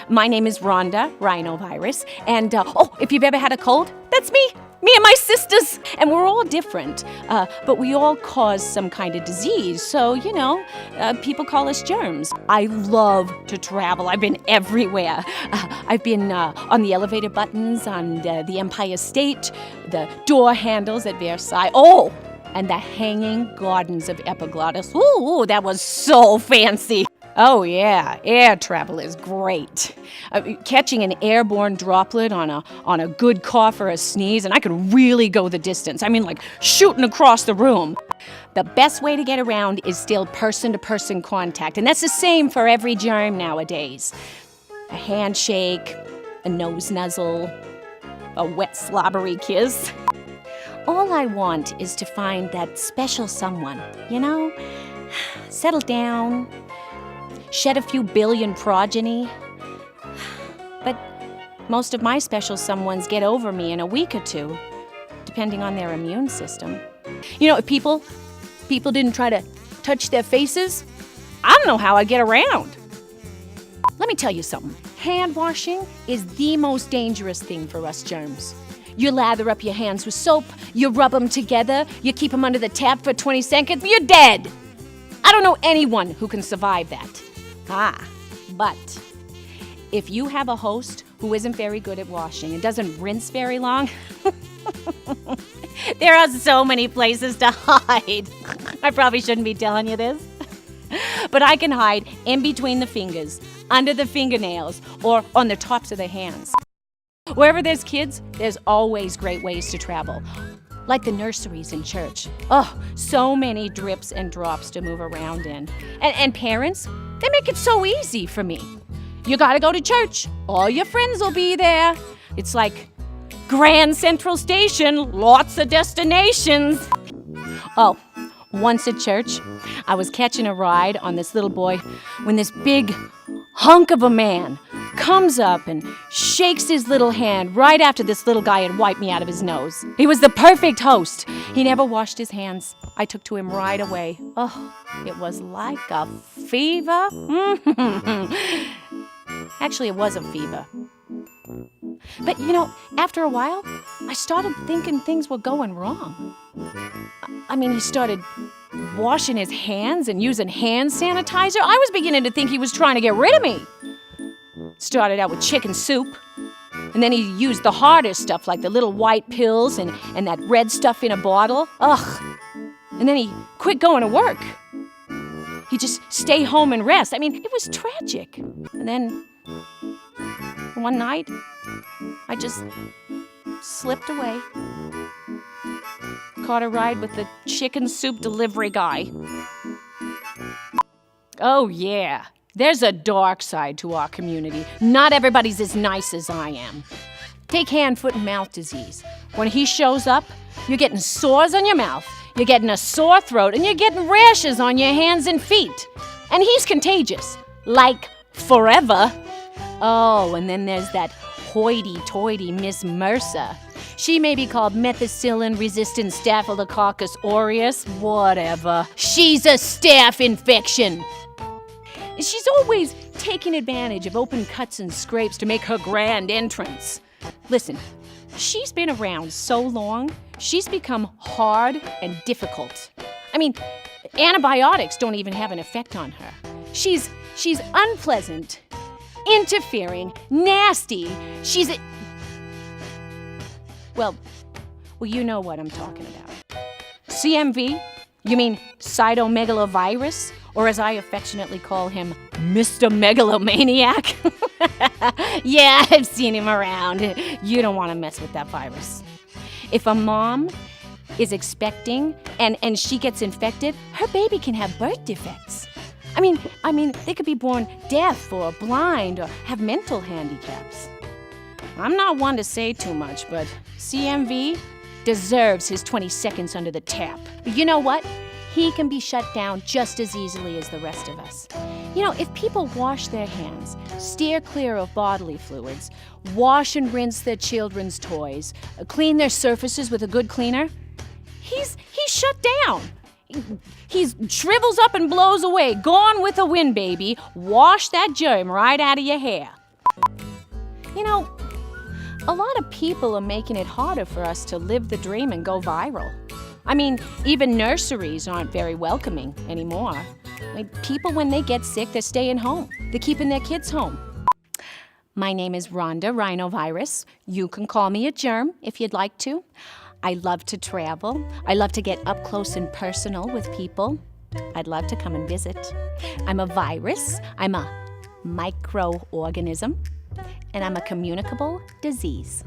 My name is Rhonda, rhinovirus, and if you've ever had a cold, that's me and my sisters, and we're all different, but we all cause some kind of disease, so, people call us germs. I love to travel. I've been everywhere. I've been on the elevator buttons, on the Empire State, the door handles at Versailles, and the hanging gardens of Epiglottis. Ooh, that was so fancy. Oh yeah, air travel is great. Catching an airborne droplet on a good cough or a sneeze, and I could really go the distance. I mean, like shooting across the room. The best way to get around is still person-to-person contact, and that's the same for every germ nowadays. A handshake, a nose nuzzle, a wet slobbery kiss. All I want is to find that special someone, settle down, shed a few billion progeny. But most of my special someones get over me in a week or two, depending on their immune system. If people didn't try to touch their faces, I don't know how I'd get around. Let me tell you something. Hand washing is the most dangerous thing for us germs. You lather up your hands with soap, you rub them together, you keep them under the tap for 20 seconds, you're dead. I don't know anyone who can survive that. But if you have a host who isn't very good at washing and doesn't rinse very long, there are so many places to hide. I probably shouldn't be telling you this, but I can hide in between the fingers, under the fingernails, or on the tops of the hands. Wherever there's kids, there's always great ways to travel. Like the nurseries in church. So many drips and drops to move around in. And parents, they make it so easy for me. You gotta go to church. All your friends will be there. It's like Grand Central Station, lots of destinations. Once at church, I was catching a ride on this little boy when this big hunk of a man comes up and shakes his little hand right after this little guy had wiped me out of his nose. He was the perfect host. He never washed his hands. I took to him right away. It was like a fever. Actually, it was a fever. But, after a while, I started thinking things were going wrong. I mean, he started washing his hands and using hand sanitizer. I was beginning to think he was trying to get rid of me. Started out with chicken soup, and then he used the harder stuff like the little white pills and that red stuff in a bottle. And then he quit going to work. He just stay home and rest. I mean, it was tragic. And then one night, I just slipped away. Caught a ride with the chicken soup delivery guy. Oh yeah, there's a dark side to our community. Not everybody's as nice as I am. Take hand, foot, and mouth disease. When he shows up, you're getting sores on your mouth, you're getting a sore throat, and you're getting rashes on your hands and feet. And he's contagious, like forever. And then there's that hoity-toity Miss Mercer. She may be called methicillin-resistant Staphylococcus aureus, whatever. She's a staph infection. She's always taking advantage of open cuts and scrapes to make her grand entrance. Listen, she's been around so long, she's become hard and difficult. I mean, antibiotics don't even have an effect on her. She's unpleasant, interfering, nasty. Well, you know what I'm talking about. CMV? You mean cytomegalovirus? Or as I affectionately call him, Mr. Megalomaniac? Yeah, I've seen him around. You don't want to mess with that virus. If a mom is expecting and she gets infected, her baby can have birth defects. I mean, they could be born deaf or blind or have mental handicaps. I'm not one to say too much, but CMV deserves his 20 seconds under the tap. But you know what? He can be shut down just as easily as the rest of us. If people wash their hands, steer clear of bodily fluids, wash and rinse their children's toys, clean their surfaces with a good cleaner, he's shut down. He shrivels up and blows away. Gone with the wind, baby. Wash that germ right out of your hair. You know, a lot of people are making it harder for us to live the dream and go viral. I mean, even nurseries aren't very welcoming anymore. I mean, people, when they get sick, they're staying home. They're keeping their kids home. My name is Rhonda Rhinovirus. You can call me a germ if you'd like to. I love to travel. I love to get up close and personal with people. I'd love to come and visit. I'm a virus. I'm a microorganism. And I'm a communicable disease.